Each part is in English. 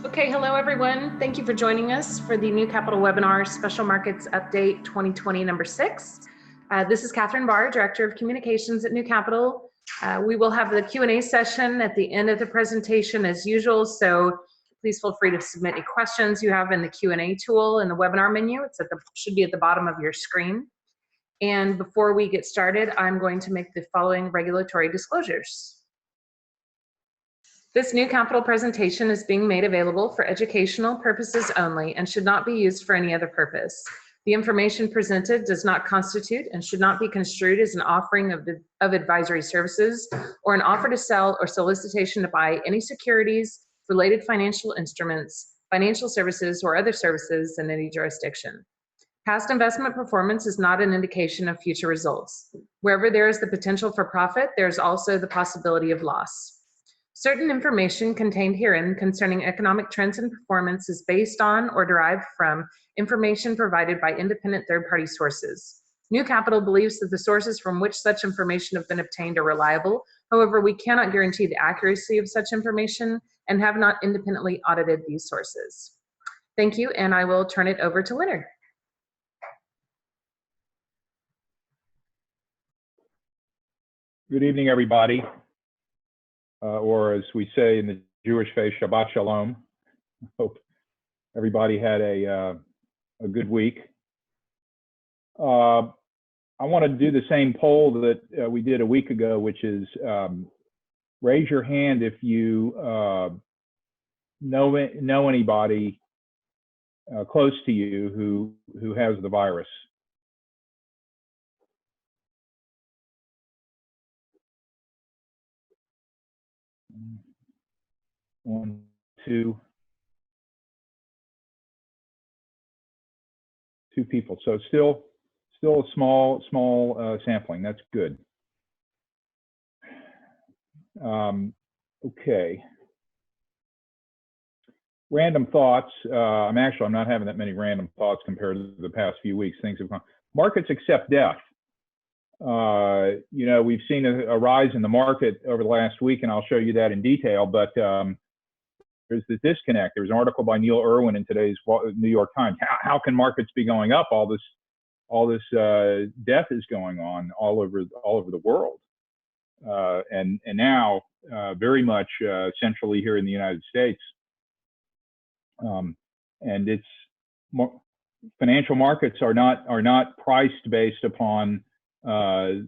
Okay, hello everyone. Thank you for joining us for the New Capital webinar, Special Markets Update 2020 number 6. This is Catherine Barr, Director of Communications at New Capital. We will have the Q&A session at the end of the presentation as usual, so please feel free to submit any questions you have in the Q&A tool in the webinar menu. It should be at the bottom of your screen. And before we get started, I'm going to make the following regulatory disclosures. This New Capital presentation is being made available for educational purposes only and should not be used for any other purpose. The information presented does not constitute and should not be construed as an offering of advisory services or an offer to sell or solicitation to buy any securities, related financial instruments, financial services, or other services in any jurisdiction. Past investment performance is not an indication of future results. Wherever there is the potential for profit, there is also the possibility of loss. Certain information contained herein concerning economic trends and performance is based on or derived from information provided by independent third-party sources. New Capital believes that the sources from which such information have been obtained are reliable. However, we cannot guarantee the accuracy of such information and have not independently audited these sources. Thank you, and I will turn it over to Leonard. Good evening, everybody. Or as we say in the Jewish faith, Shabbat Shalom. Hope everybody had a good week. I want to do the same poll that we did a week ago, which is raise your hand if you know anybody close to you who has the virus. One, two people. So still a small sampling. That's good. Okay. Random thoughts. I'm not having that many random thoughts compared to the past few weeks. Things have gone. Markets accept death. You know, we've seen a rise in the market over the last week, and I'll show you that in detail. But there's the disconnect. There's an article by Neil Irwin in today's New York Times. How can markets be going up? All this death is going on all over the world, and now very much centrally here in the United States. And financial markets are not priced based upon the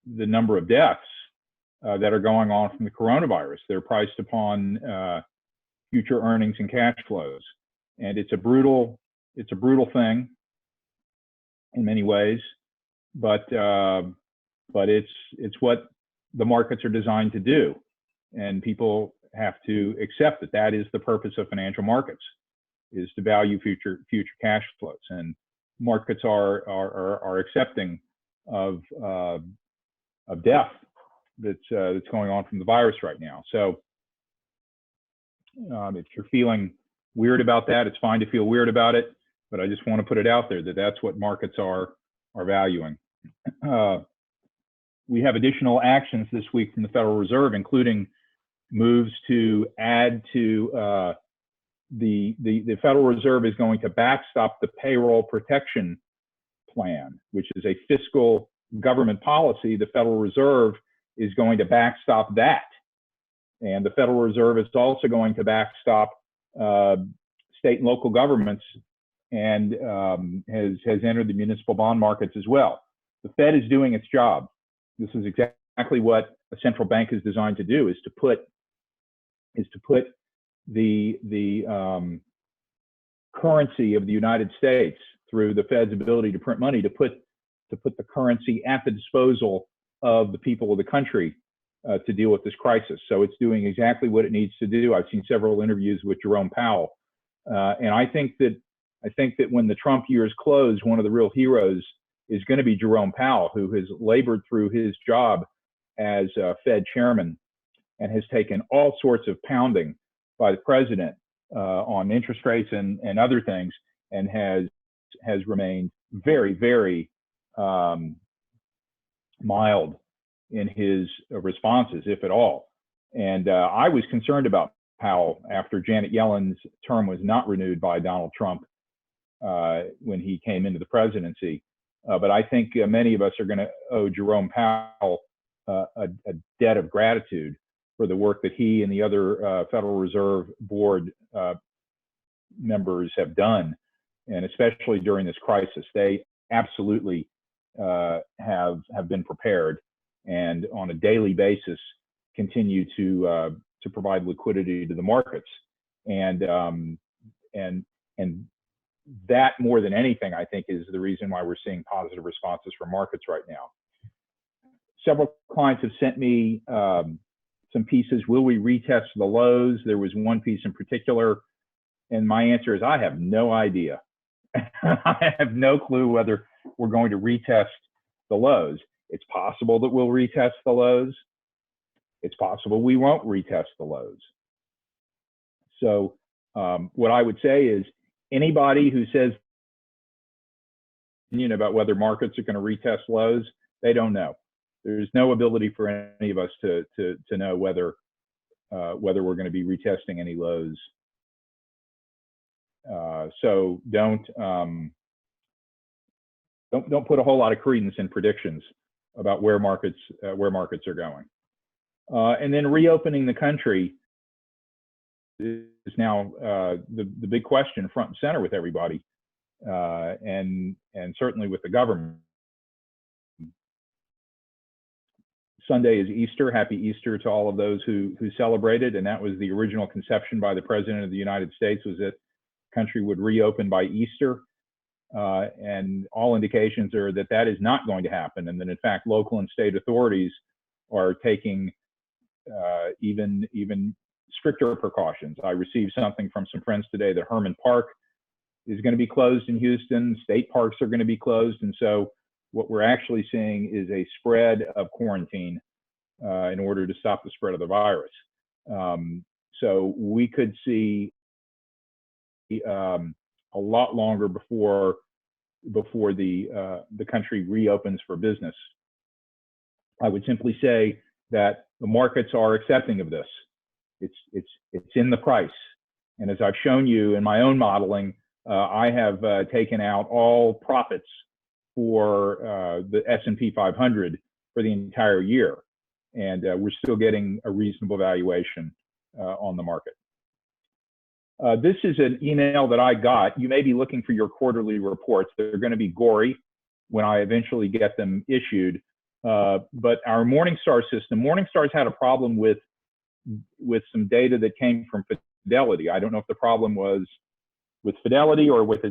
number of deaths that are going on from the coronavirus. They're priced upon future earnings and cash flows, and it's a brutal thing in many ways, but it's what the markets are designed to do, and people have to accept that that is the purpose of financial markets, is to value future cash flows, and markets are accepting of death that's going on from the virus right now. So if you're feeling weird about that, it's fine to feel weird about it, but I just want to put it out there that that's what markets are valuing. We have additional actions this week from the Federal Reserve, including moves to add to the Federal Reserve is going to backstop the payroll protection plan, which is a fiscal government policy. The Federal Reserve is going to backstop that. And the Federal Reserve is also going to backstop state and local governments, and has entered the municipal bond markets as well. The Fed is doing its job. This is exactly what a central bank is designed to do: is to put the currency of the United States, through the Fed's ability to print money, to put the currency at the disposal of the people of the country to deal with this crisis. So it's doing exactly what it needs to do. I've seen several interviews with Jerome Powell, and I think that when the Trump years close, one of the real heroes is going to be Jerome Powell, who has labored through his job as Fed chairman and has taken all sorts of pounding by the president on interest rates and other things, and has remained very, very mild in his responses, if at all. And I was concerned about Powell after Janet Yellen's term was not renewed by Donald Trump when he came into the presidency. But I think many of us are going to owe Jerome Powell a debt of gratitude for the work that he and the other Federal Reserve Board members have done, and especially during this crisis. They absolutely have been prepared, and on a daily basis continue to provide liquidity to the markets. And that, more than anything, I think, is the reason why we're seeing positive responses from markets right now. Several clients have sent me some pieces. Will we retest the lows? There was one piece in particular, and my answer is I have no idea. I have no clue whether we're going to retest the lows. It's possible that we'll retest the lows. It's possible we won't retest the lows. So what I would say is anybody who says about whether markets are going to retest lows, they don't know. There's no ability for any of us to know whether we're going to be retesting any lows. So don't put a whole lot of credence in predictions about where markets are going. And then reopening the country is now the big question front and center with everybody, and certainly with the government. Sunday is Easter. Happy Easter to all of those who celebrated, and that was the original conception by the President of the United States, was that the country would reopen by Easter. And all indications are that that is not going to happen, and that in fact local and state authorities are taking even stricter precautions. I received something from some friends today that Herman Park is going to be closed in Houston. State parks are going to be closed, and so what we're actually seeing is a spread of quarantine in order to stop the spread of the virus. So we could see a lot longer before the country reopens for business. I would simply say that the markets are accepting of this. It's in the price, and as I've shown you in my own modeling, I have taken out all profits for the S&P 500 for the entire year, and we're still getting a reasonable valuation on the market. This is an email that I got. You may be looking for your quarterly reports. They're going to be gory when I eventually get them issued. But our Morningstar system, Morningstar's had a problem with some data that came from Fidelity. I don't know if the problem was with Fidelity or with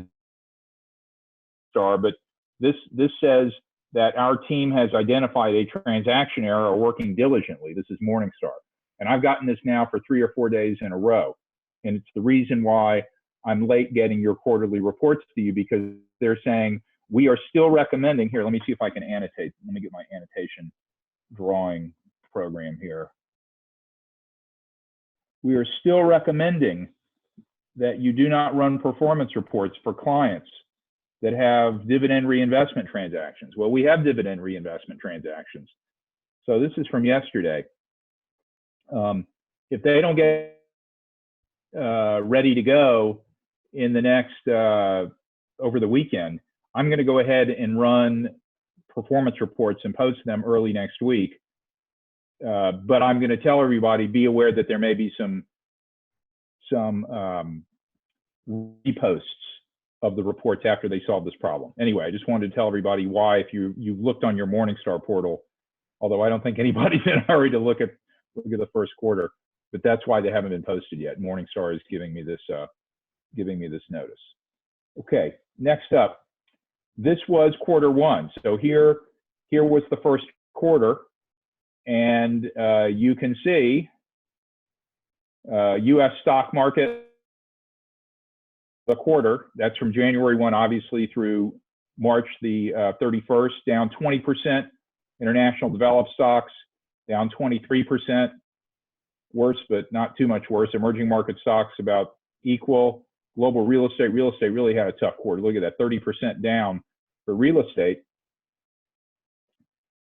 Star, but this says that our team has identified a transaction error or working diligently. This is Morningstar. And I've gotten this now for 3 or 4 days in a row. And it's the reason why I'm late getting your quarterly reports to you, because they're saying we are still recommending. Here, let me see if I can annotate. Let me get my annotation drawing program here. We are still recommending that you do not run performance reports for clients that have dividend reinvestment transactions. Well, we have dividend reinvestment transactions. So this is from yesterday. If they don't get ready to go in the next, over the weekend, I'm going to go ahead and run performance reports and post them early next week. But I'm going to tell everybody, be aware that there may be some reposts of the reports after they solve this problem. Anyway, I just wanted to tell everybody why, if you've looked on your Morningstar portal, although I don't think anybody's in a hurry to look at the first quarter, but that's why they haven't been posted yet. Morningstar is giving me this notice. Okay, next up, this was quarter one. So here was the first quarter, and you can see U.S. stock market, the quarter, that's from January 1, obviously, through March the 31st, down 20%. International developed stocks down 23%. Worse, but not too much worse. Emerging market stocks about equal. Global real estate really had a tough quarter. Look at that, 30% down for real estate.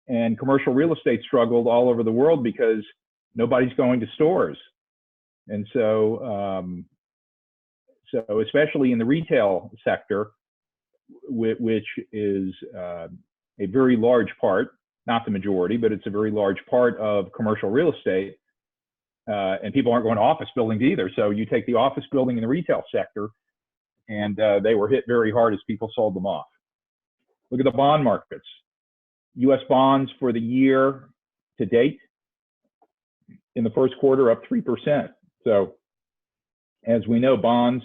And commercial real estate struggled all over the world because nobody's going to stores. And so especially in the retail sector, which is a very large part, not the majority, but it's a very large part of commercial real estate. And people aren't going to office buildings either. So you take the office building in the retail sector, and they were hit very hard as people sold them off. Look at the bond markets. U.S. bonds for the year to date in the first quarter up 3%. So as we know, bonds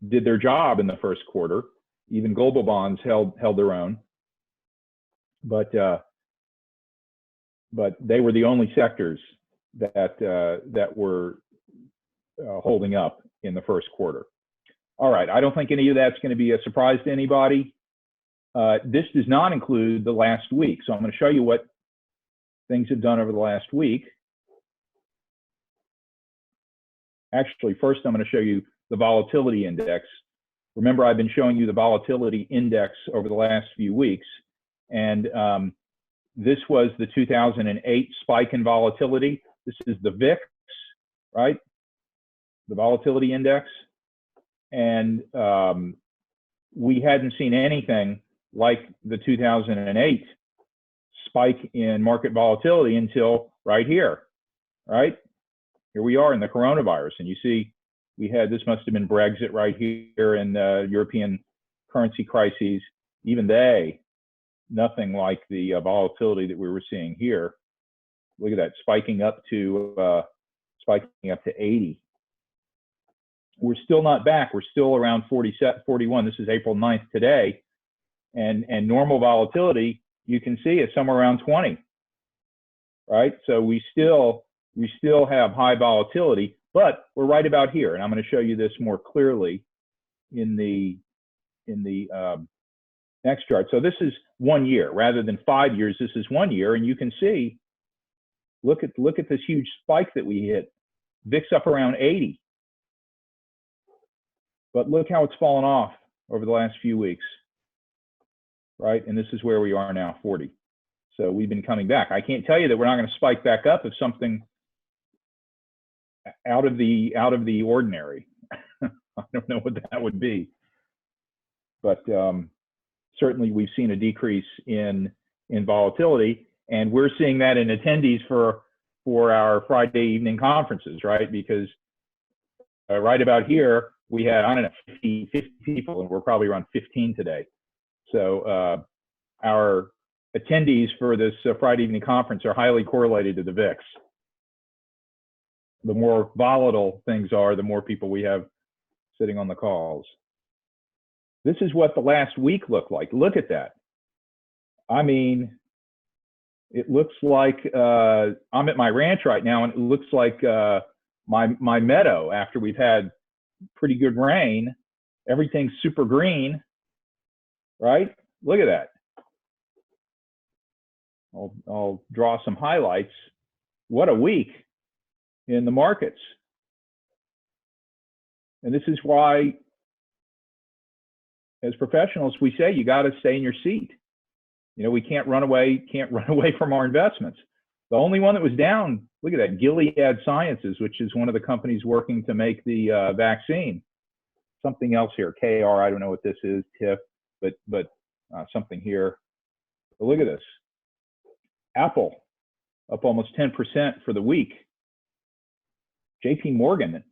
did their job in the first quarter. Even global bonds held their own. But they were the only sectors that were holding up in the first quarter. All right, I don't think any of that's going to be a surprise to anybody. This does not include the last week. So I'm going to show you what things have done over the last week. Actually, first I'm going to show you the volatility index. Remember, I've been showing you the volatility index over the last few weeks. And this was the 2008 spike in volatility. This is the VIX, right? The volatility index. And we hadn't seen anything like the 2008 spike in market volatility until right here, right? Here we are in the coronavirus. And you see, we had, this must have been Brexit right here, and European currency crises. Even they, nothing like the volatility that we were seeing here. Look at that, spiking up to 80. We're still not back. We're still around 41. This is April 9th today. And normal volatility, you can see, is somewhere around 20, right? So we still have high volatility, but we're right about here. And I'm going to show you this more clearly in the next chart. So this is 1 year rather than 5 years. This is 1 year, and you can see, look at this huge spike that we hit. VIX up around 80. But look how it's fallen off over the last few weeks, right? And this is where we are now, 40. So we've been coming back. I can't tell you that we're not going to spike back up if something out of the ordinary. I don't know what that would be, but certainly we've seen a decrease in volatility, and we're seeing that in attendees for our Friday evening conferences, right? Because right about here we had, I don't know, 50 people, and we're probably around 15 today. So our attendees for this Friday evening conference are highly correlated to the VIX. The more volatile things are, the more people we have sitting on the calls. This is what the last week looked like. Look at that. I mean, it looks like I'm at my ranch right now, and it looks like my meadow after we've had pretty good rain. Everything's super green, right? Look at that. I'll draw some highlights. What a week in the markets. And this is why, as professionals, we say you got to stay in your seat. You know, we can't run away from our investments. The only one that was down, look at that, Gilead Sciences, which is one of the companies working to make the vaccine. Something else here, KR, I don't know what this is, TIF, but something here. But look at this. Apple, up almost 10% for the week. JP Morgan,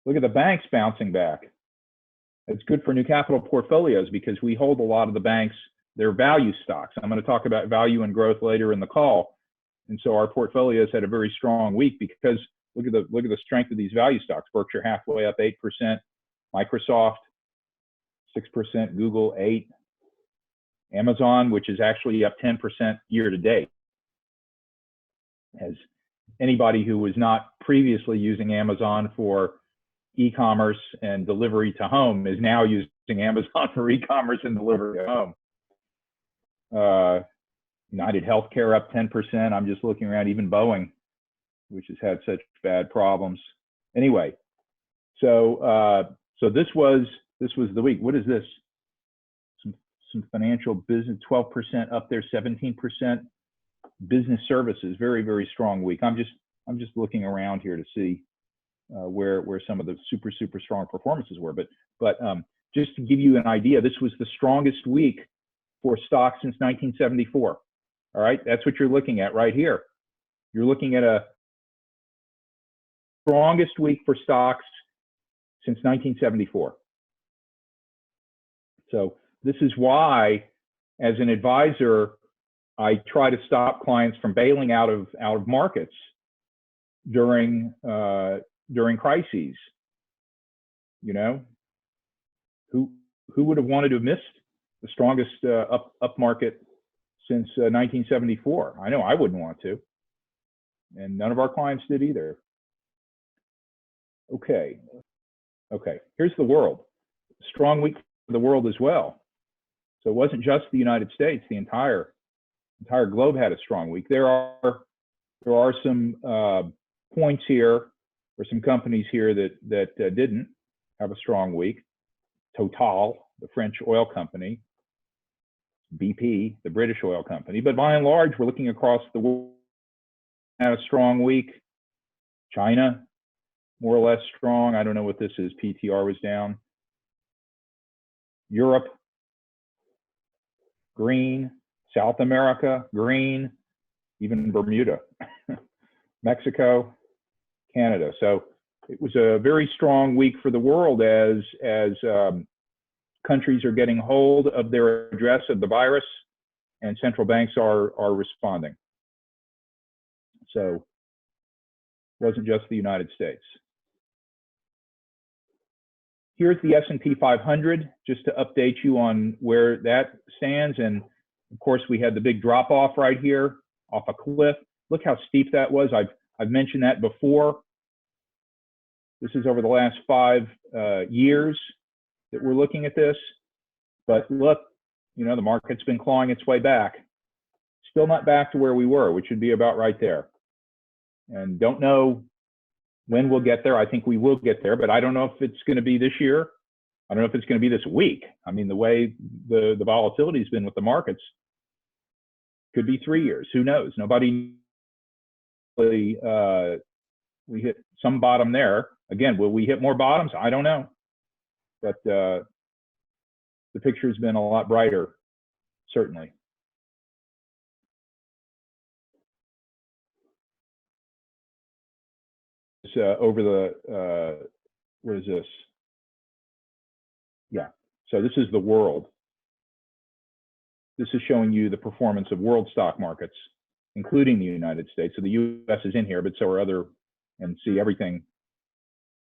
look at the banks bouncing back. It's good for new capital portfolios because we hold a lot of the banks, their value stocks. I'm going to talk about value and growth later in the call. And so our portfolios had a very strong week because look at the strength of these value stocks. Berkshire Hathaway up 8%, Microsoft 6%, Google 8%, Amazon, which is actually up 10% year to date. As anybody who was not previously using Amazon for e-commerce and delivery to home is now using Amazon for e-commerce and delivery to home. United Healthcare up 10%. I'm just looking around, even Boeing, which has had such bad problems. Anyway, so this was the week. What is this? Some financial business, 12% up there, 17%. Business services, very, very strong week. I'm just looking around here to see where some of the super strong performances were. But just to give you an idea, this was the strongest week for stocks since 1974. All right, that's what you're looking at right here. You're looking at a strongest week for stocks since 1974. So this is why, as an advisor, I try to stop clients from bailing out of markets during crises. You know, who would have wanted to have missed the strongest up market since 1974? I know I wouldn't want to, and none of our clients did either. Okay, here's the world. Strong week for the world as well. So it wasn't just the United States. The entire globe had a strong week. There are some points here, or some companies here that didn't have a strong week. Total, the French oil company. BP, the British oil company. But by and large, we're looking across the world, had a strong week. China, more or less strong. I don't know what this is. PTR was down. Europe, green. South America, green. Even Bermuda. Mexico, Canada. So it was a very strong week for the world as countries are getting hold of their address of the virus, and central banks are responding. So it wasn't just the United States. Here's the S&P 500, just to update you on where that stands. And of course, we had the big drop off right here off a cliff. Look how steep that was. I've mentioned that before. This is over the last 5 years that we're looking at this. But look, you know, the market's been clawing its way back. Still not back to where we were, which would be about right there. And don't know when we'll get there. I think we will get there, but I don't know if it's going to be this year. I don't know if it's going to be this week. I mean, the way the volatility has been with the markets, could be 3 years. Who knows? Nobody really, we hit some bottom there. Again, will we hit more bottoms? I don't know. But the picture has been a lot brighter, certainly. Over the, what is this? Yeah, so this is the world. This is showing you the performance of world stock markets, including the United States. So the US is in here, but so are other, and see everything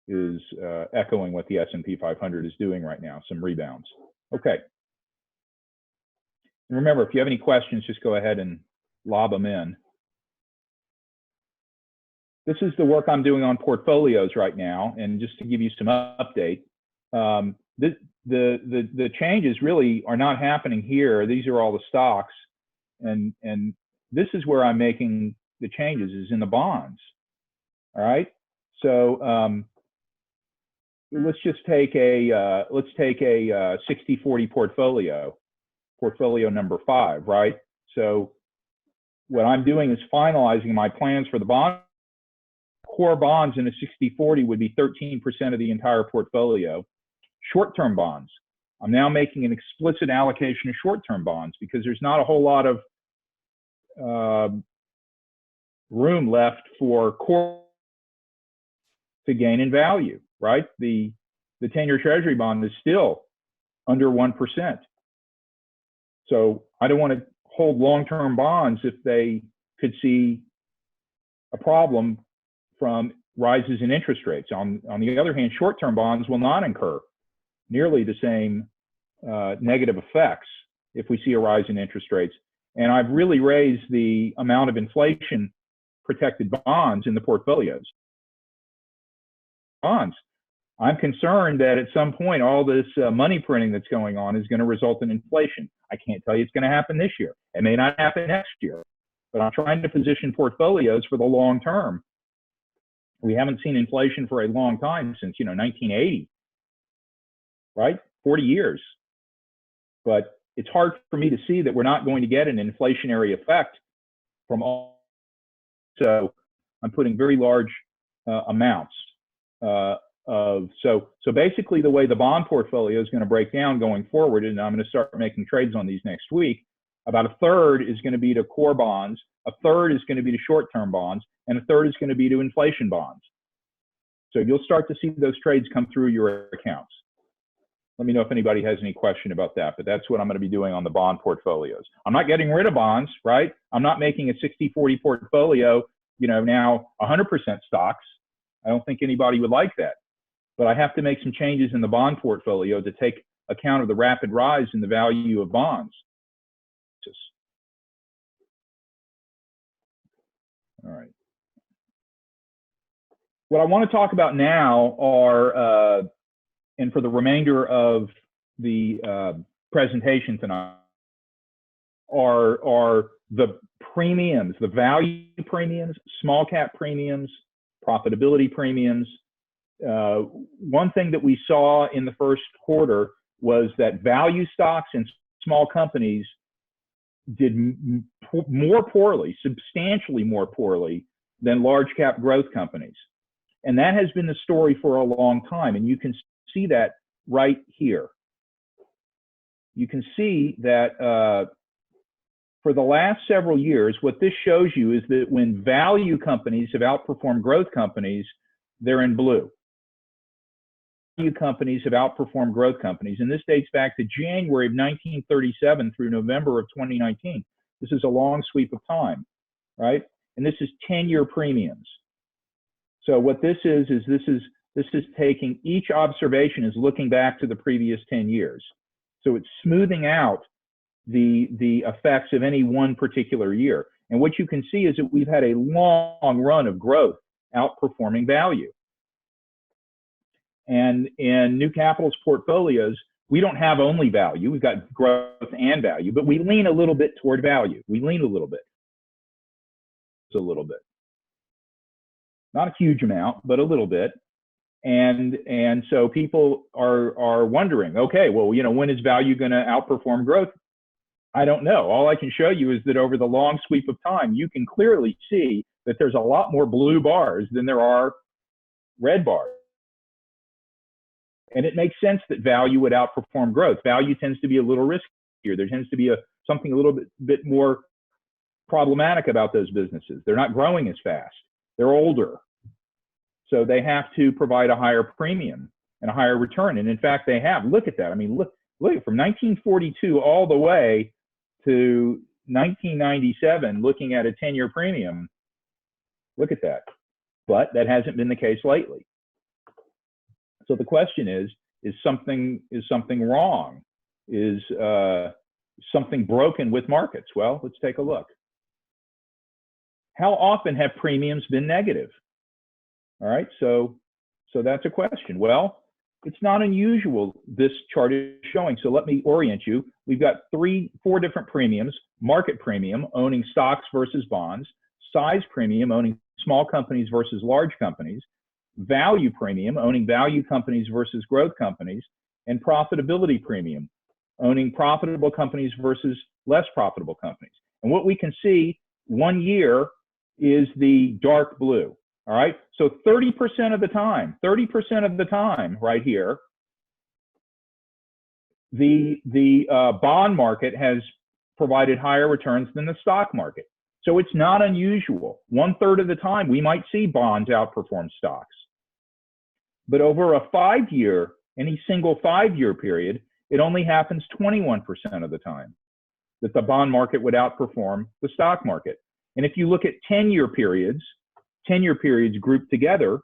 is echoing what the S&P 500 is doing right now, some rebounds. Okay. And remember, if you have any questions, just go ahead and lob them in. This is the work I'm doing on portfolios right now, and just to give you some update, the changes really are not happening here. These are all the stocks, and this is where I'm making the changes, is in the bonds. All right, so let's just take a 60-40 portfolio number 5, right? So what I'm doing is finalizing my plans for the bond. Core bonds in a 60-40 would be 13% of the entire portfolio. Short-term bonds, I'm now making an explicit allocation of short-term bonds because there's not a whole lot of room left for core to gain in value, right? The 10-year Treasury bond is still under 1%. So I don't want to hold long-term bonds if they could see a problem from rises in interest rates. On the other hand, short-term bonds will not incur nearly the same negative effects if we see a rise in interest rates. And I've really raised the amount of inflation-protected bonds in the portfolios. Bonds. I'm concerned that at some point, all this money printing that's going on is going to result in inflation. I can't tell you it's going to happen this year. It may not happen next year. But I'm trying to position portfolios for the long term. We haven't seen inflation for a long time, since 1980, right? 40 years. But it's hard for me to see that we're not going to get an inflationary effect from all. So I'm putting very large amounts So basically the way the bond portfolio is going to break down going forward, and I'm going to start making trades on these next week, about a third is going to be to core bonds, a third is going to be to short-term bonds, and a third is going to be to inflation bonds. So you'll start to see those trades come through your accounts. Let me know if anybody has any question about that, but that's what I'm going to be doing on the bond portfolios. I'm not getting rid of bonds, right? I'm not making a 60-40 portfolio, now 100% stocks. I don't think anybody would like that. But I have to make some changes in the bond portfolio to take account of the rapid rise in the value of bonds. All right. What I want to talk about now are, and for the remainder of the presentation tonight, are the premiums, the value premiums, small cap premiums, profitability premiums. One thing that we saw in the first quarter was that value stocks and small companies did more poorly, substantially more poorly than large cap growth companies. And that has been the story for a long time. And you can see that right here. You can see that for the last several years, what this shows you is that when value companies have outperformed growth companies, they're in blue. Value companies have outperformed growth companies, and this dates back to January of 1937 through November of 2019. This is a long sweep of time, right? And this is 10-year premiums. So what this is taking each observation is looking back to the previous 10 years. So it's smoothing out the effects of any one particular year. And what you can see is that we've had a long run of growth outperforming value. And in New Capital's portfolios, we don't have only value. We've got growth and value, but we lean a little bit toward value. We lean a little bit. It's a little bit. Not a huge amount, but a little bit. And so people are wondering, okay, well, when is value going to outperform growth? I don't know. All I can show you is that over the long sweep of time, you can clearly see that there's a lot more blue bars than there are red bars. And it makes sense that value would outperform growth. Value tends to be a little riskier. There tends to be something a little bit more problematic about those businesses. They're not growing as fast. They're older. So they have to provide a higher premium and a higher return. And in fact, they have. Look at that. I mean, look from 1942 all the way to 1997, looking at a 10-year premium. Look at that. But that hasn't been the case lately. So the question is something wrong? Is something broken with markets? Well, let's take a look. How often have premiums been negative? All right, so that's a question. Well, it's not unusual, this chart is showing. So let me orient you. We've got 4 different premiums: market premium, owning stocks versus bonds; size premium, owning small companies versus large companies; value premium, owning value companies versus growth companies; and profitability premium, owning profitable companies versus less profitable companies. And what we can see, 1 year is the dark blue. All right, so 30% of the time right here, the bond market has provided higher returns than the stock market. So it's not unusual. 1/3 of the time, we might see bonds outperform stocks. But over any single 5-year period, it only happens 21% of the time that the bond market would outperform the stock market. And if you look at 10-year periods grouped together,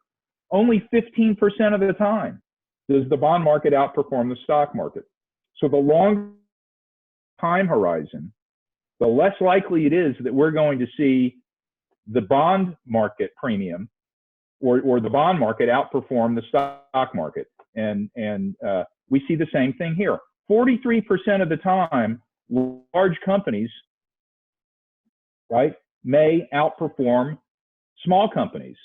only 15% of the time does the bond market outperform the stock market. So the longer time horizon, the less likely it is that we're going to see the bond market premium or the bond market outperform the stock market. And we see the same thing here. 43% of the time, large companies, right, may outperform small companies.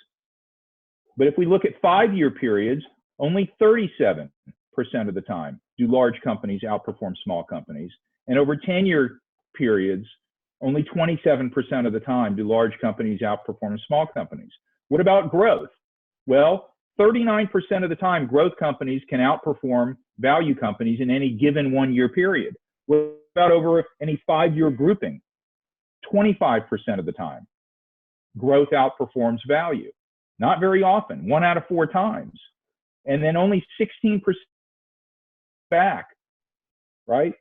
But if we look at 5-year periods, only 37% of the time do large companies outperform small companies. And over 10-year periods, only 27% of the time do large companies outperform small companies. What about growth? Well, 39% of the time, growth companies can outperform value companies in any given 1 year period. What about over any 5-year grouping? 25% of the time, growth outperforms value. Not very often, 1 out of 4 times. And then only 16% back, right,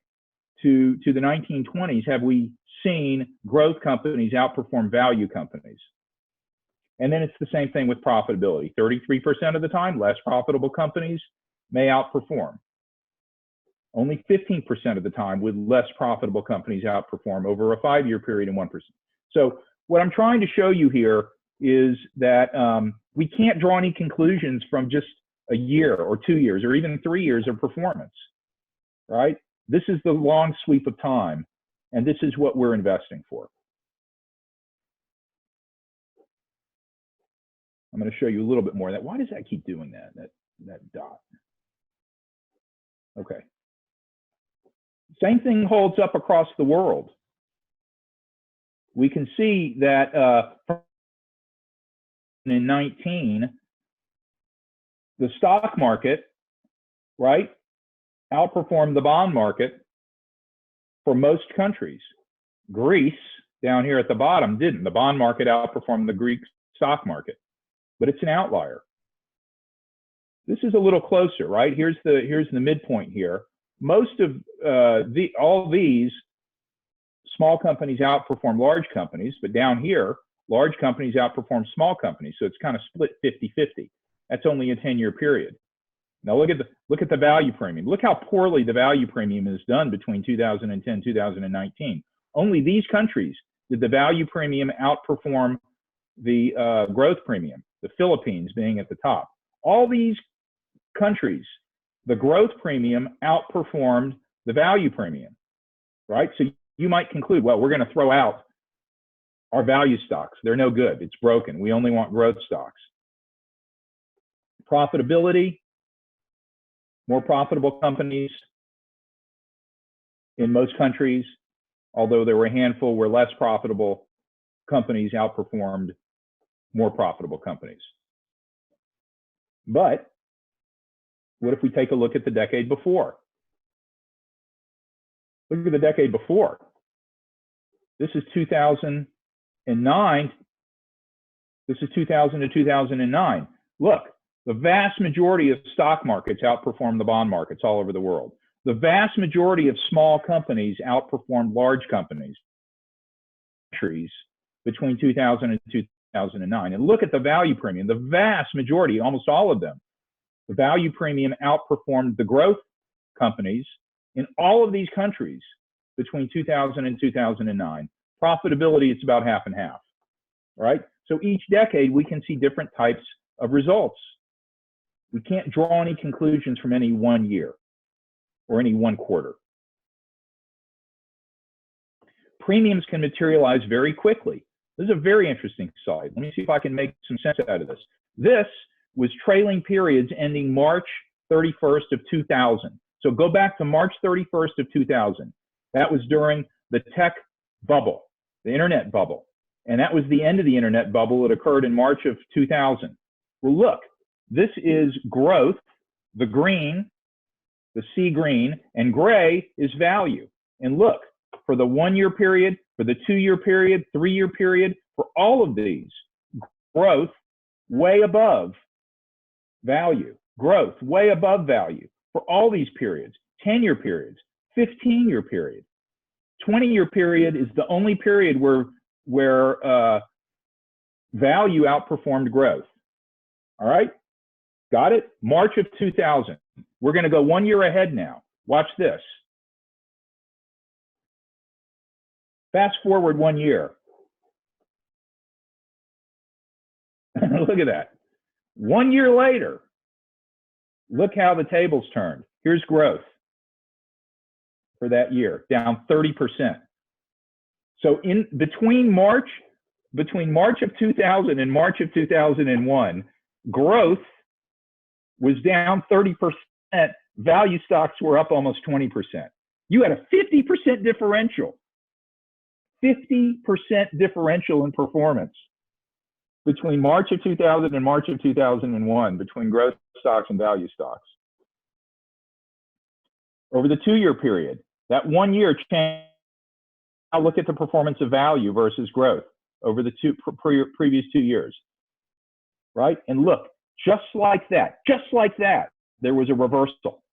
to the 1920s have we seen growth companies outperform value companies. And then it's the same thing with profitability. 33% of the time, less profitable companies may outperform. Only 15% of the time would less profitable companies outperform over a 5-year period and 1%. So what I'm trying to show you here is that we can't draw any conclusions from just a year or 2 years or even 3 years of performance, right? This is the long sweep of time, and this is what we're investing for. I'm going to show you a little bit more of that. Why does that keep doing that dot? Okay. Same thing holds up across the world. We can see that in 19, the stock market, right, outperformed the bond market for most countries. Greece, down here at the bottom, didn't. The bond market outperformed the Greek stock market, but it's an outlier. This is a little closer, right? Here's the midpoint here. Most of all these small companies outperform large companies, but down here, large companies outperform small companies. So it's kind of split 50-50. That's only a 10-year period. Now look at the value premium. Look how poorly the value premium is done between 2010 2019. Only these countries did the value premium outperform the growth premium, the Philippines being at the top. All these countries, the growth premium outperformed the value premium, right? So you might conclude, well, we're going to throw out our value stocks. They're no good. It's broken. We only want growth stocks. Profitability, more profitable companies in most countries, although there were a handful where less profitable companies outperformed more profitable companies. But what if we take a look at the decade before? Look at the decade before. This is 2009. This is 2000 to 2009. Look, the vast majority of stock markets outperformed the bond markets all over the world. The vast majority of small companies outperformed large companies between 2000 and 2009. And look at the value premium. The vast majority, almost all of them, the value premium outperformed the growth companies in all of these countries between 2000 and 2009. Profitability, it's about half and half, right? So each decade, we can see different types of results. We can't draw any conclusions from any 1 year or any 1 quarter. Premiums can materialize very quickly. This is a very interesting slide. Let me see if I can make some sense out of this. This was trailing periods ending March 31st of 2000. So go back to March 31st of 2000. That was during the tech bubble, the internet bubble. And that was the end of the internet bubble. It occurred in March of 2000. Well, look, this is growth, the green, the sea green, and gray is value. And look, for the 1 year period, for the 2 year period, 3 year period, for all of these, growth way above value, growth way above value for all these periods, 10-year periods, 15-year period. 20-year period is the only period where value outperformed growth. All right? Got it? March of 2000. We're going to go 1 year ahead now. Watch this. Fast forward 1 year. Look at that. 1 year later, look how the tables turned. Here's growth for that year, down 30%. So in between March of 2000 and March of 2001, growth was down 30%. Value stocks were up almost 20%. You had a 50% differential. 50% differential in performance. between March of 2000 and March of 2001, between growth stocks and value stocks. Over the 2-year period, that 1 year change. Now look at the performance of value versus growth over the previous 2 years, right? And look, just like that, there was a reversal.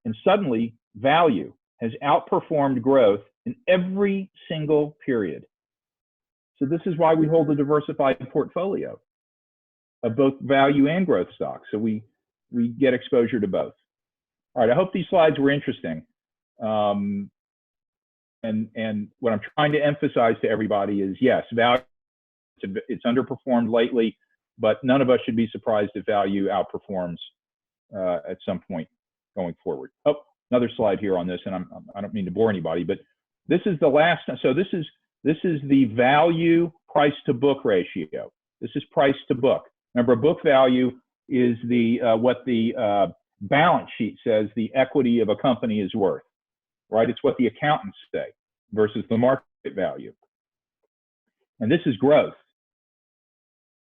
And suddenly, value has outperformed growth in every single period. So this is why we hold a diversified portfolio of both value and growth stocks. So we get exposure to both. All right, I hope these slides were interesting. And what I'm trying to emphasize to everybody is, yes, value, it's underperformed lately, but none of us should be surprised if value outperforms at some point going forward. Oh, another slide here on this, and I don't mean to bore anybody, but this is the last. So this is the value price to book ratio. This is price to book. Remember, book value is the what the balance sheet says the equity of a company is worth, right? It's what the accountants say versus the market value. And this is growth,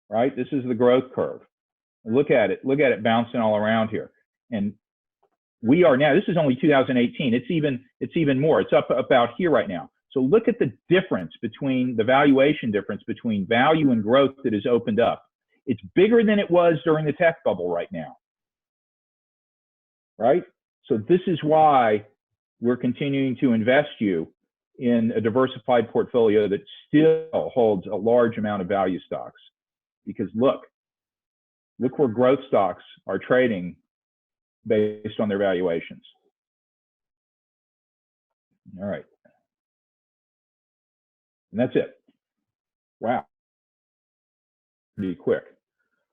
right? This is the growth curve. Look at it bouncing all around here. And we are now, this is only 2018. It's even more. It's up about here right now. So look at the difference between the valuation difference between value and growth that has opened up. It's bigger than it was during the tech bubble right now, right? So this is why we're continuing to invest you in a diversified portfolio that still holds a large amount of value stocks. Because look where growth stocks are trading based on their valuations. All right. And that's it. Wow. Pretty quick.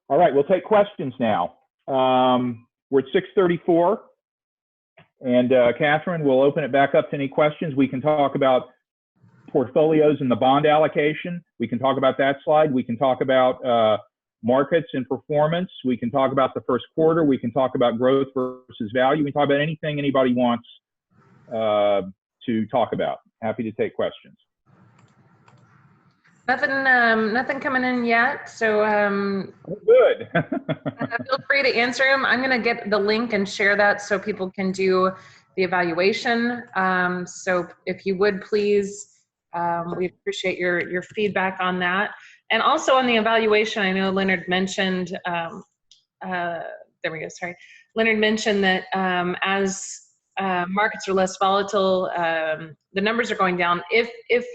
All right, we'll take questions now. We're at 6:34. And Catherine, we'll open it back up to any questions. We can talk about portfolios and the bond allocation. We can talk about that slide. We can talk about markets and performance. We can talk about the first quarter. We can talk about growth versus value. We can talk about anything anybody wants to talk about. Happy to take questions. Nothing coming in yet. So good. feel free to answer them. I'm going to get the link and share that so people can do the evaluation. So if you would please, we appreciate your feedback on that. And also on the evaluation, I know Leonard mentioned, there we go, sorry. Leonard mentioned that as markets are less volatile, the numbers are going down. If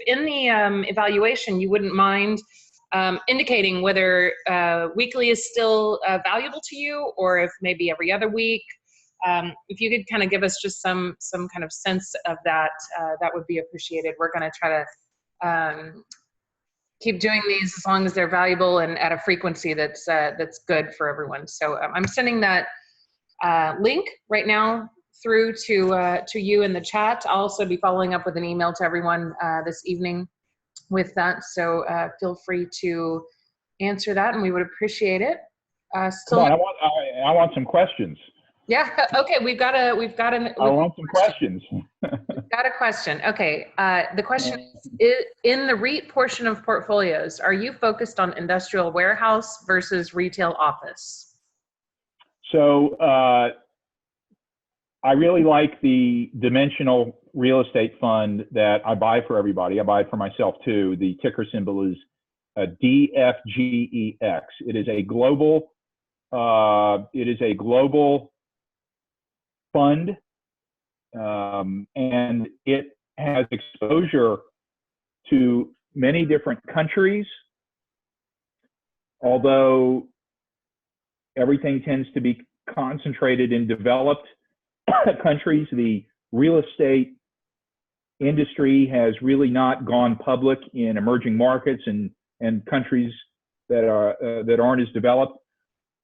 in the evaluation you wouldn't mind indicating whether weekly is still valuable to you, or if maybe every other week, if you could kind of give us just some kind of sense of that, that would be appreciated. We're going to try to keep doing these as long as they're valuable and at a frequency that's good for everyone. So I'm sending that link right now through to you in the chat. I'll also be following up with an email to everyone this evening with that. So feel free to answer that, and we would appreciate it. Come on, I want some questions. Yeah. Okay. I want some questions. We've got a question. Okay. The question is, in the REIT portion of portfolios, are you focused on industrial warehouse versus retail office? So I really like the dimensional real estate fund that I buy for everybody. I buy it for myself too. The ticker symbol is DFGEX. It is a global fund, and it has exposure to many different countries, although everything tends to be concentrated in developed countries. The real estate industry has really not gone public in emerging markets and countries that aren't as developed.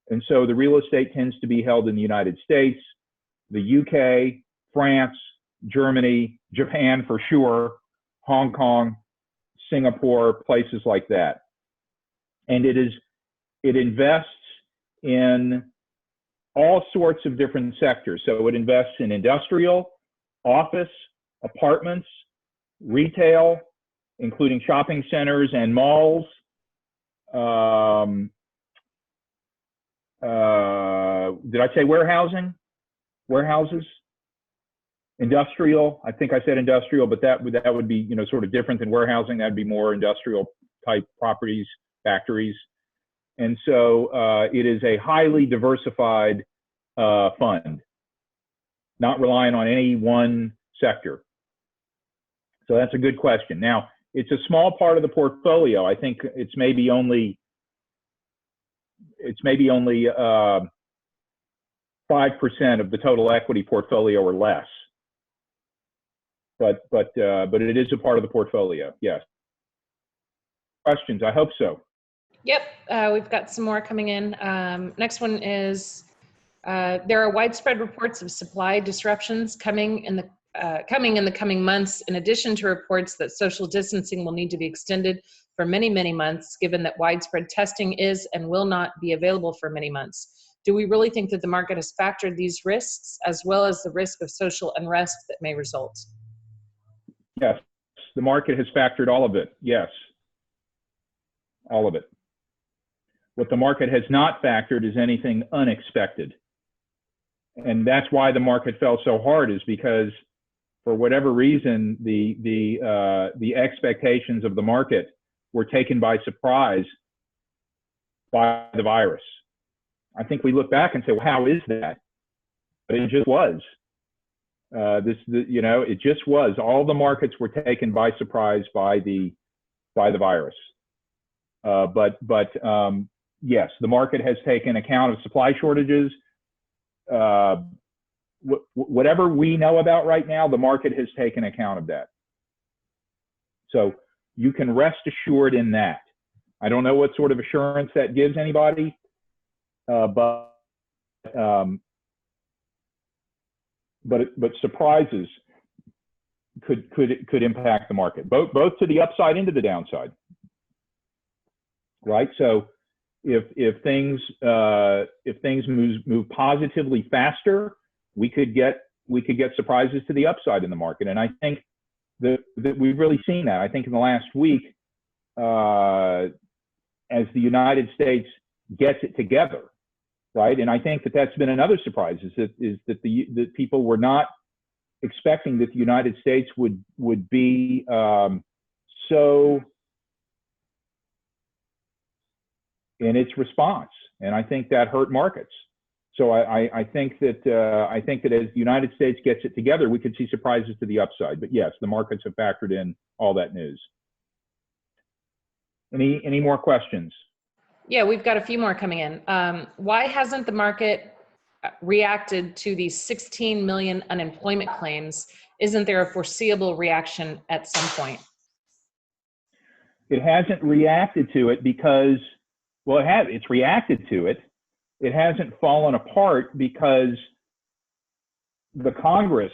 And so the real estate tends to be held in the United States, the UK, France, Germany, Japan for sure, Hong Kong, Singapore, places like that. And it invests in all sorts of different sectors. So it invests in industrial, office, apartments, retail, including shopping centers and malls, Did I say warehousing? Warehouses? Industrial? I think I said industrial, but that would be, you know, sort of different than warehousing. That'd be more industrial type properties, factories. And so it is a highly diversified fund, not relying on any one sector. So that's a good question. Now, it's a small part of the portfolio. I think it's maybe only 5% of the total equity portfolio or less. But it is a part of the portfolio. Yes. Questions? I hope so. Yep, we've got some more coming in. Next one is, there are widespread reports of supply disruptions coming in the coming months, in addition to reports that social distancing will need to be extended for many, many months, given that widespread testing is and will not be available for many months. Do we really think that the market has factored these risks, as well as the risk of social unrest that may result? Yes, the market has factored all of it. Yes, all of it. What the market has not factored is anything unexpected. And that's why the market fell so hard, is because for whatever reason, the expectations of the market were taken by surprise by the virus. I think we look back and say, well, how is that? But it just was. It just was. All the markets were taken by surprise by the virus. Yes, the market has taken account of supply shortages. Whatever we know about right now, the market has taken account of that. So you can rest assured in that. I don't know what sort of assurance that gives anybody, but surprises could impact the market, both to the upside and to the downside. Right. So if things move positively faster, we could get surprises to the upside in the market. And I think that we've really seen that. I think in the last week, as the United States gets it together, right? And I think that's been another surprise, is that people were not expecting that the United States would be so in its response, and I think that hurt markets. So I think that as the United States gets it together, we could see surprises to the upside. But yes, the markets have factored in all that news. Any more questions? Yeah, we've got a few more coming in. Why hasn't the market reacted to these 16 million unemployment claims? Isn't there a foreseeable reaction at some point? It hasn't reacted to it because, well, it's reacted to it. It hasn't fallen apart because the Congress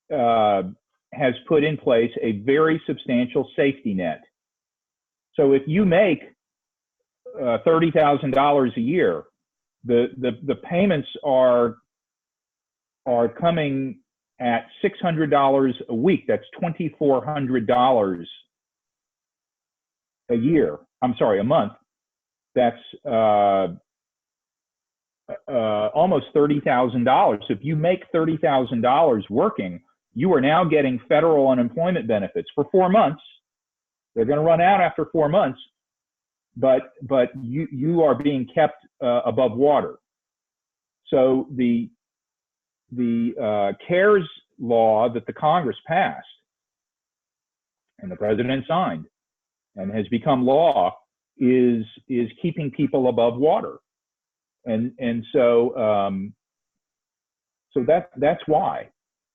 has put in place a very substantial safety net. So if you make $30,000 a year, the payments are coming at $600 a week. That's $2,400 a year. I'm sorry, a month. That's almost $30,000. So if you make $30,000 working, you are now getting federal unemployment benefits for 4 months. They're going to run out after 4 months, but you are being kept above water. So the CARES law that the Congress passed and the president signed and has become law is keeping people above water. And so that's why.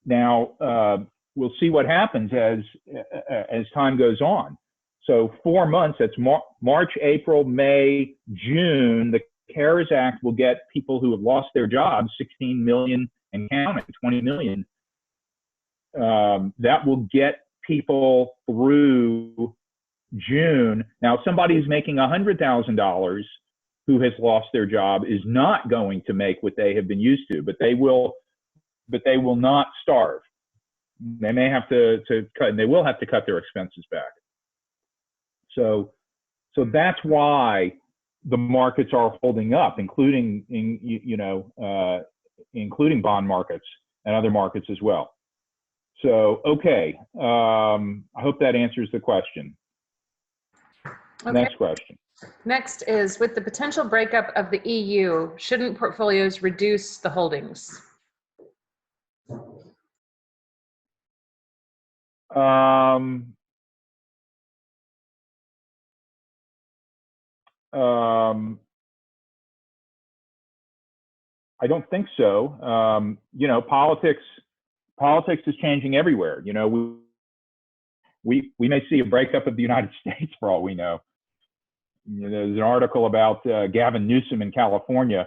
Now we'll see what happens as time goes on. So 4 months, that's March, April, May, June, the CARES Act will get people who have lost their jobs, 16 million and counting, 20 million. That will get people through June. Now, if somebody who's making $100,000 who has lost their job is not going to make what they have been used to, but they will not starve. They may have to cut, and they will have to cut their expenses back. So So that's why the markets are holding up, including including bond markets and other markets as well. So, okay, I hope that answers the question. Okay. Next question. Next is, with the potential breakup of the EU, shouldn't portfolios reduce the holdings? I don't think so. Politics is changing everywhere. We may see a breakup of the United States for all we know. There's an article about Gavin Newsom in California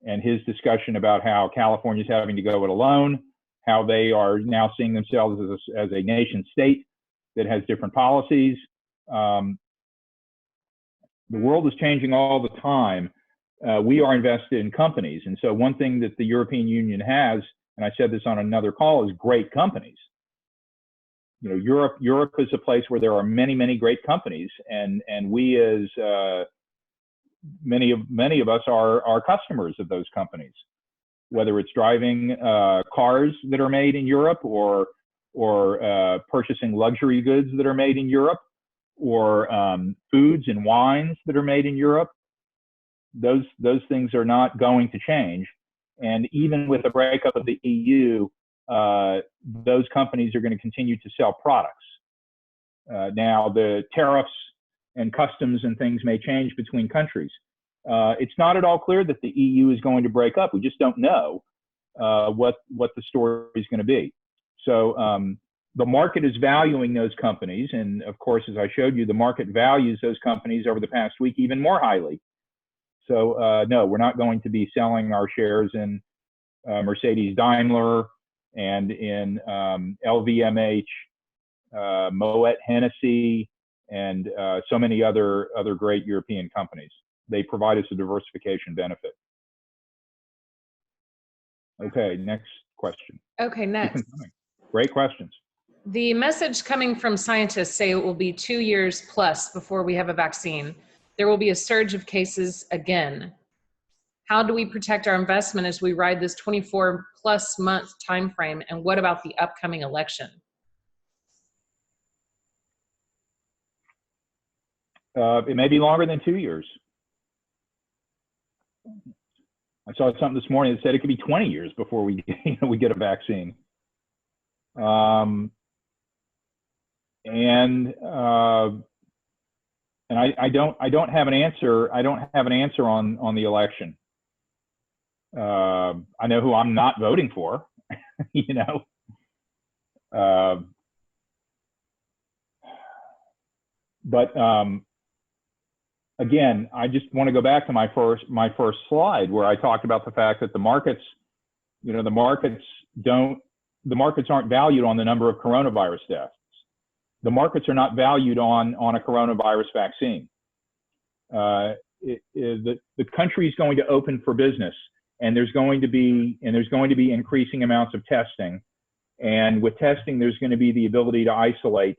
and his discussion about how California is having to go it alone, how they are now seeing themselves as a nation state that has different policies. The world is changing all the time. We are invested in companies. And so one thing that the European Union has, and I said this on another call, is great companies. Europe is a place where there are many, many great companies, and we as many of us are customers of those companies, whether it's driving cars that are made in Europe or purchasing luxury goods that are made in Europe, or foods and wines that are made in Europe. Those things are not going to change. And even with the breakup of the EU, those companies are going to continue to sell products. Now, the tariffs and customs and things may change between countries. It's not at all clear that the EU is going to break up. We just don't know what the story is going to be. So the market is valuing those companies. And of course, as I showed you, the market values those companies over the past week even more highly. So no, we're not going to be selling our shares in Mercedes-Daimler and in LVMH, Moet Hennessy, and so many other great European companies. They provide us a diversification benefit. Okay, next question. Okay, next. Great questions. The message coming from scientists say it will be 2 years plus before we have a vaccine. There will be a surge of cases again. How do we protect our investment as we ride this 24 plus month time frame? And what about the upcoming election? It may be longer than 2 years. I saw something this morning that said it could be 20 years before we get a vaccine. And I don't have an answer. I don't have an answer on the election. I know who I'm not voting for, but again, I just want to go back to my first slide where I talked about the fact that the markets aren't valued on the number of coronavirus deaths. The markets are not valued on a coronavirus vaccine. The country is going to open for business, and there's going to be increasing amounts of testing. And with testing, there's going to be the ability to isolate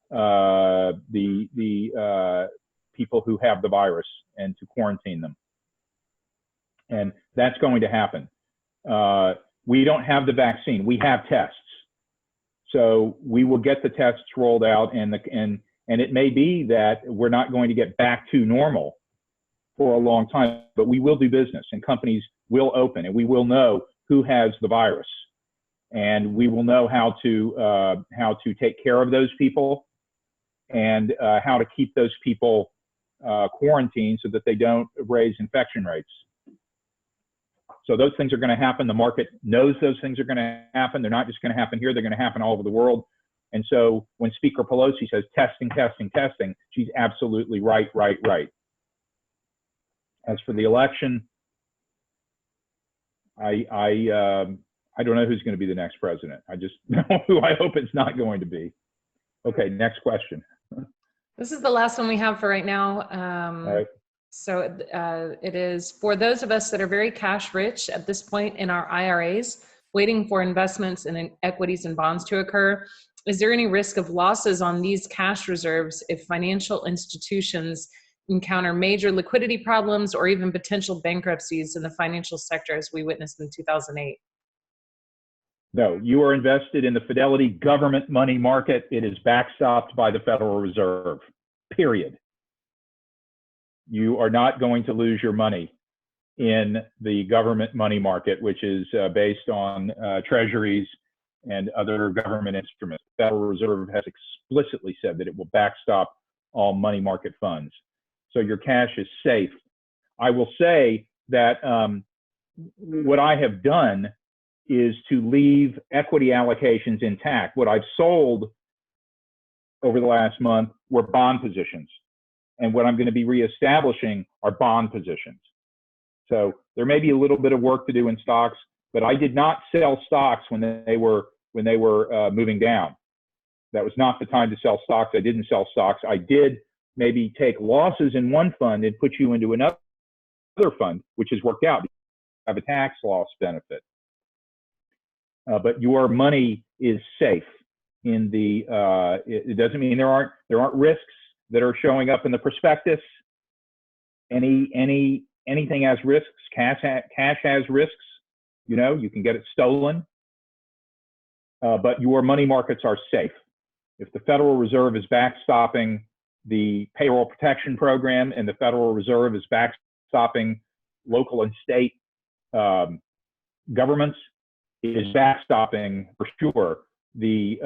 the people who have the virus and to quarantine them. And that's going to happen. We don't have the vaccine. We have tests. So we will get the tests rolled out, and it may be that we're not going to get back to normal for a long time, but we will do business, and companies will open, and we will know who has the virus, and we will know how to take care of those people, and how to keep those people quarantined so that they don't raise infection rates. So those things are going to happen. The market knows those things are going to happen. They're not just going to happen here. They're going to happen all over the world. And so when Speaker Pelosi says testing, testing, testing, she's absolutely right. As for the election, I don't know who's going to be the next president. I just know who I hope it's not going to be. Okay, next question. This is the last one we have for right now. All right. So it is, for those of us that are very cash rich at this point in our IRAs, waiting for investments in equities and bonds to occur, is there any risk of losses on these cash reserves if financial institutions encounter major liquidity problems or even potential bankruptcies in the financial sector as we witnessed in 2008? No, you are invested in the Fidelity government money market. It is backstopped by the Federal Reserve, period. You are not going to lose your money in the government money market, which is based on treasuries and other government instruments. The Federal Reserve has explicitly said that it will backstop all money market funds. So your cash is safe. I will say that what I have done is to leave equity allocations intact. What I've sold over the last month were bond positions. And what I'm going to be reestablishing are bond positions. So there may be a little bit of work to do in stocks, but I did not sell stocks when they were moving down. That was not the time to sell stocks. I didn't sell stocks. I did maybe take losses in one fund and put you into another fund, which has worked out. You have a tax loss benefit. But your money is safe in the, it doesn't mean there aren't risks that are showing up in the prospectus. Anything has risks. Cash has risks. You know, you can get it stolen. But your money markets are safe. If the Federal Reserve is backstopping the payroll protection program and the Federal Reserve is backstopping local and state governments, it is backstopping for sure the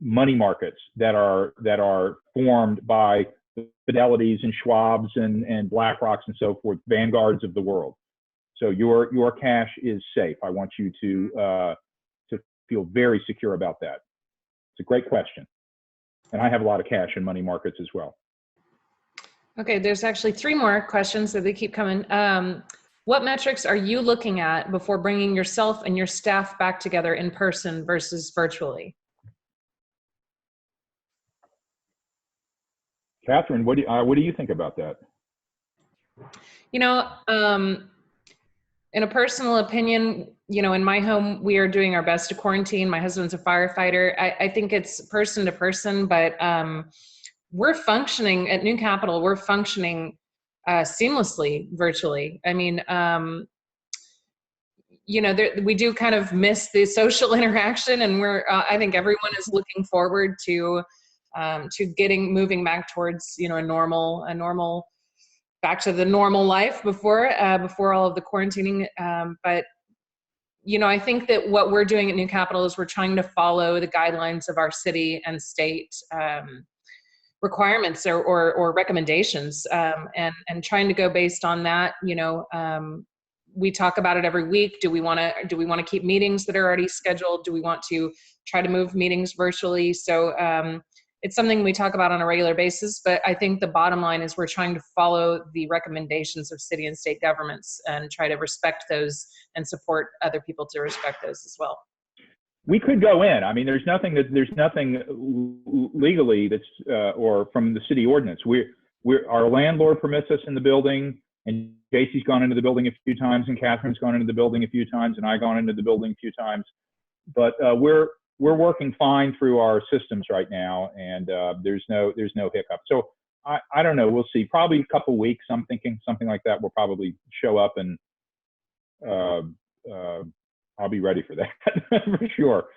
money markets that are formed by the Fidelities and Schwabs and BlackRocks and so forth, vanguards of the world. So your cash is safe. I want you to feel very secure about that. It's a great question. And I have a lot of cash in money markets as well. Okay, there's actually 3 more questions that they keep coming. What metrics are you looking at before bringing yourself and your staff back together in person versus virtually? Catherine, what do you think about that? You know, in a personal opinion, you know, in my home, we are doing our best to quarantine. My husband's a firefighter. I think it's person to person, but we're functioning at New Capital. We're functioning seamlessly virtually. I mean, you know, we do kind of miss the social interaction, and I think everyone is looking forward to moving back towards, you know, a normal, back to the normal life before all of the quarantining. But, you know, I think that what we're doing at New Capital is we're trying to follow the guidelines of our city and state requirements or recommendations, and trying to go based on that. You know, we talk about it every week. Do we want to keep meetings that are already scheduled? Do we want to try to move meetings virtually? So it's something we talk about on a regular basis, but I think the bottom line is we're trying to follow the recommendations of city and state governments and try to respect those and support other people to respect those as well. We could go in. I mean, there's nothing legally that's or from the city ordinance. Our landlord permits us in the building, and JC's gone into the building a few times, and Catherine's gone into the building a few times, and I've gone into the building a few times. But we're working fine through our systems right now, and there's no hiccup. So I don't know. We'll see. Probably a couple weeks. I'm thinking something like that will probably show up, and I'll be ready for that for sure.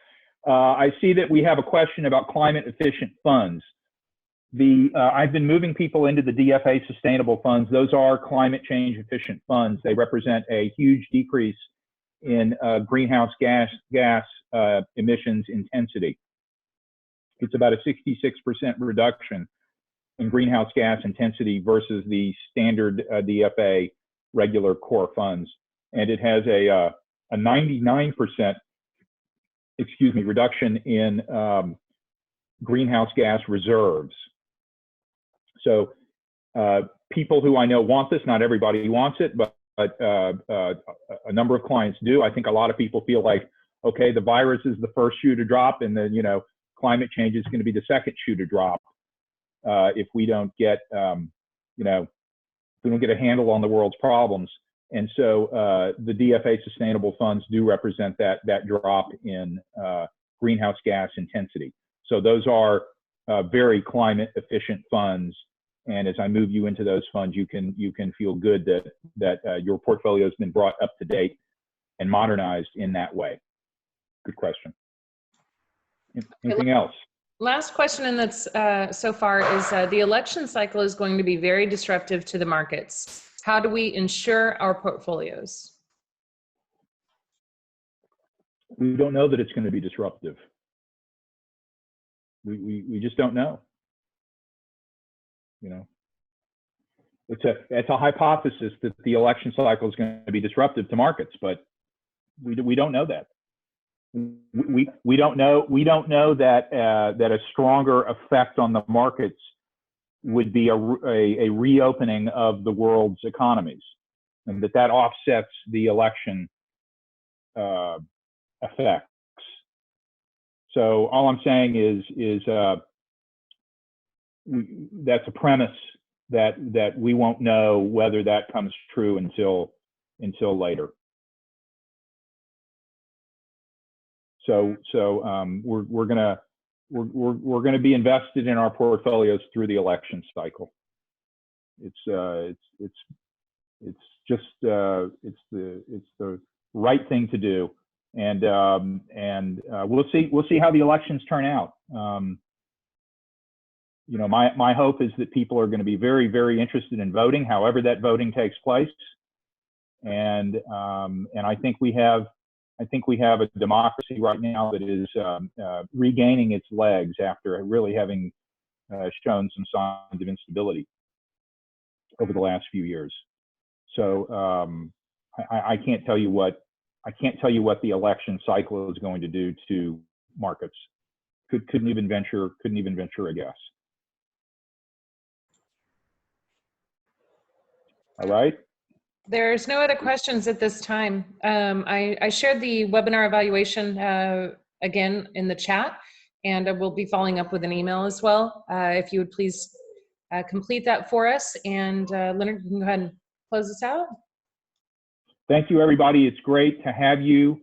I see that we have a question about climate efficient funds. I've been moving people into the DFA sustainable funds. Those are climate change efficient funds. They represent a huge decrease in greenhouse gas emissions intensity. It's about a 66% reduction in greenhouse gas intensity versus the standard DFA regular core funds. And it has a 99% reduction in greenhouse gas reserves. So people who I know want this, not everybody wants it, but a number of clients do. I think a lot of people feel like, okay, the virus is the first shoe to drop, and then, you know, climate change is going to be the second shoe to drop if we don't get, you know, if we don't get a handle on the world's problems. And so the DFA sustainable funds do represent that drop in greenhouse gas intensity. So those are very climate efficient funds And as I move you into those funds, you can feel good that your portfolio has been brought up to date and modernized in that way. Good question. Anything else? Last question, and that's so far is the election cycle is going to be very disruptive to the markets. How do we ensure our portfolios? We don't know that it's going to be disruptive. We just don't know. You know, it's a hypothesis that the election cycle is going to be disruptive to markets, but we don't know that. We don't know that that a stronger effect on the markets would be a reopening of the world's economies, and that offsets the election effects. So all I'm saying is that's a premise that we won't know whether that comes true until later. So we're gonna be invested in our portfolios through the election cycle. It's just it's the right thing to do, and we'll see how the elections turn out. You know, my hope is that people are going to be very, very interested in voting, however that voting takes place, and I think we have a democracy right now that is regaining its legs after really having shown some signs of instability over the last few years. So I can't tell you what the election cycle is going to do to markets. Couldn't even venture a guess. All right. There's no other questions at this time. I shared the webinar evaluation again in the chat, and we'll be following up with an email as well. If you would please complete that for us. And Leonard, you can go ahead and close us out. Thank you, everybody. It's great to have you.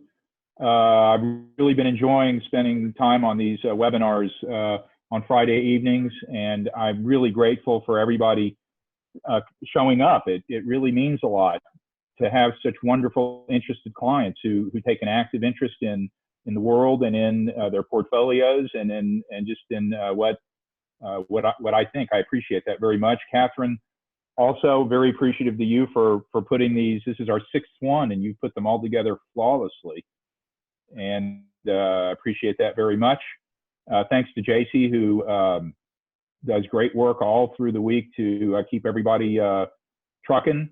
I've really been enjoying spending time on these webinars on Friday evenings, and I'm really grateful for everybody showing up. It really means a lot to have such wonderful, interested clients who take an active interest in the world and in their portfolios and just in what I think. I appreciate that very much. Catherine, also very appreciative to you for putting these. This is our 6th one, and you put them all together flawlessly, and appreciate that very much. Thanks to JC, who does great work all through the week to keep everybody trucking.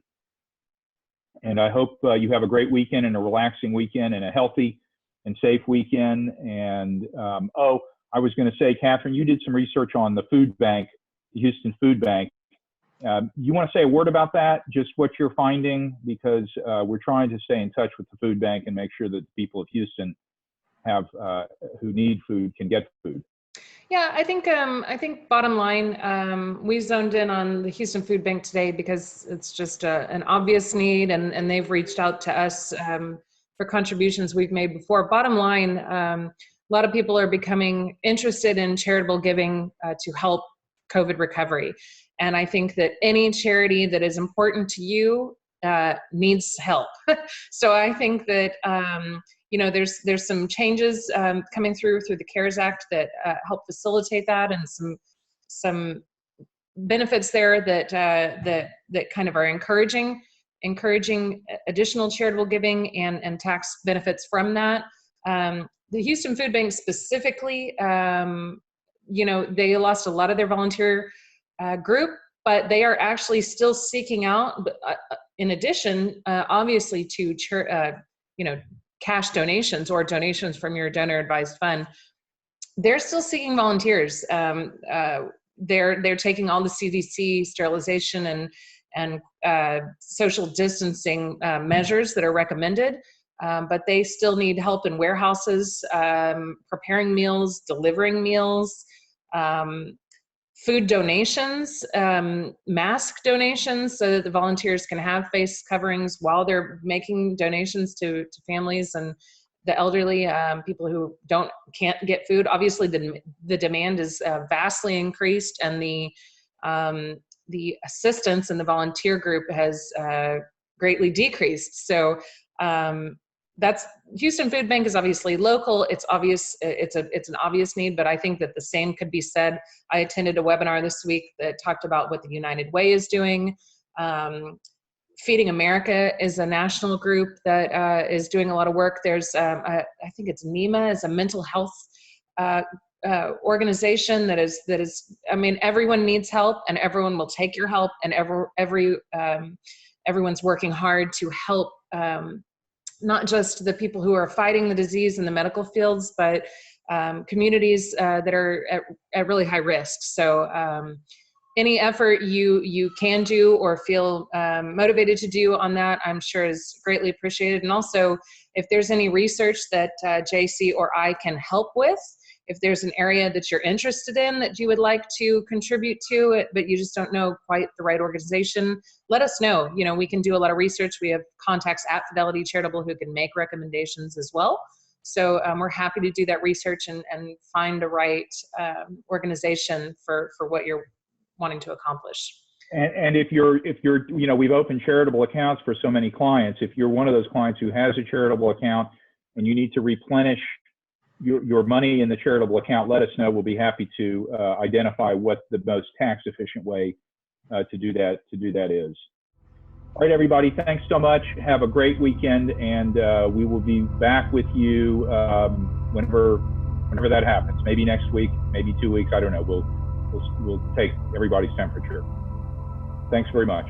And I hope you have a great weekend and a relaxing weekend and a healthy and safe weekend. And oh, I was going to say, Catherine, you did some research on the food bank, the Houston Food Bank. You want to say a word about that, just what you're finding? Because we're trying to stay in touch with the food bank and make sure that the people of Houston who need food can get food. Yeah, I think bottom line, we zoned in on the Houston Food Bank today because it's just an obvious need, and they've reached out to us for contributions we've made before. Bottom line, a lot of people are becoming interested in charitable giving to help COVID recovery. And I think that any charity that is important to you needs help. So I think that you know, there's some changes coming through the CARES Act that help facilitate that, and some benefits there that kind of are encouraging additional charitable giving and tax benefits from that. The Houston Food Bank specifically, you know, they lost a lot of their volunteer group, but they are actually still seeking out, in addition, obviously, to you know, cash donations or donations from your donor advised fund. They're still seeking volunteers. They're taking all the CDC sterilization and social distancing measures that are recommended, but they still need help in warehouses, preparing meals, delivering meals, food donations, mask donations, so that the volunteers can have face coverings while they're making donations to families and the elderly, people who can't get food. Obviously, the demand is vastly increased, and the the assistance in the volunteer group has greatly decreased. So that's Houston Food Bank is obviously local. It's obvious. It's an obvious need, but I think that the same could be said. I attended a webinar this week that talked about what the United Way is doing. Feeding America is a national group that is doing a lot of work. There's, I think it's NEMA, is a mental health organization that is. I mean, everyone needs help, and everyone will take your help, and everyone's working hard to help. Not just the people who are fighting the disease in the medical fields, but communities that are at really high risk. So any effort you can do or feel motivated to do on that, I'm sure is greatly appreciated. And also, if there's any research that JC or I can help with, if there's an area that you're interested in that you would like to contribute to, but you just don't know quite the right organization, let us know. You know, we can do a lot of research. We have contacts at Fidelity Charitable who can make recommendations as well. So we're happy to do that research and find the right organization for what you're wanting to accomplish. And if you're, you know, we've opened charitable accounts for so many clients. If you're one of those clients who has a charitable account and you need to replenish your money in the charitable account, let us know. We'll be happy to identify what the most tax efficient way to do that is. All right, everybody, thanks so much. Have a great weekend, and we will be back with you whenever that happens. Maybe next week, maybe 2 weeks. I don't know. We'll take everybody's temperature. Thanks very much.